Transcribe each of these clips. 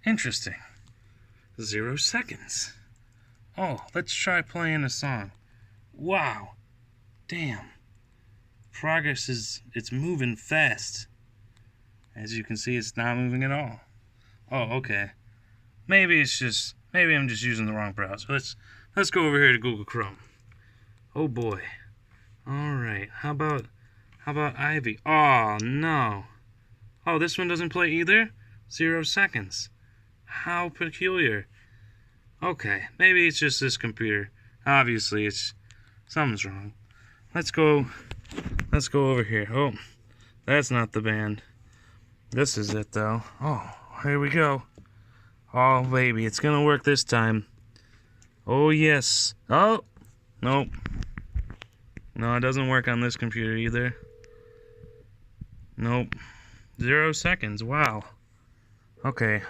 Interesting. 0 seconds. Oh, let's try playing a song. Wow. Damn. Progress it's moving fast. As you can see, it's not moving at all. Oh, okay. Maybe I'm just using the wrong browser. Let's go over here to Google Chrome. Oh boy. Alright. How about Ivy? Oh no. Oh, this one doesn't play either? 0 seconds. How peculiar. Okay, maybe it's just this computer. Obviously, something's wrong. Let's go over here. Oh, that's not the band. This is it, though. Oh, here we go. Oh, baby, it's gonna work this time. Oh, yes. Oh, nope. No, it doesn't work on this computer either. Nope. 0 seconds. Wow. Okay.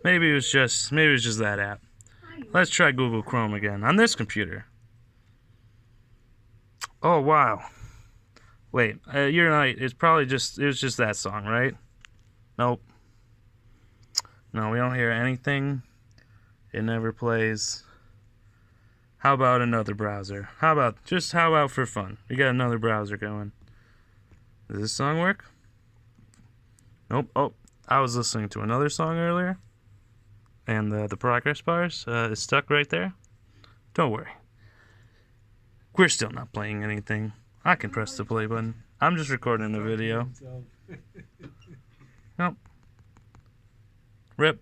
Maybe it was just that app. Let's try Google Chrome again on this computer. Oh wow. Wait, you're right. It was just that song, right? Nope. No, we don't hear anything. It never plays. How about another browser? How about for fun? We got another browser going. Does this song work? Nope. Oh, I was listening to another song earlier, and the progress bars is stuck right there. Don't worry. We're still not playing anything. I can press the play button. I'm just recording the video. Nope. RIP.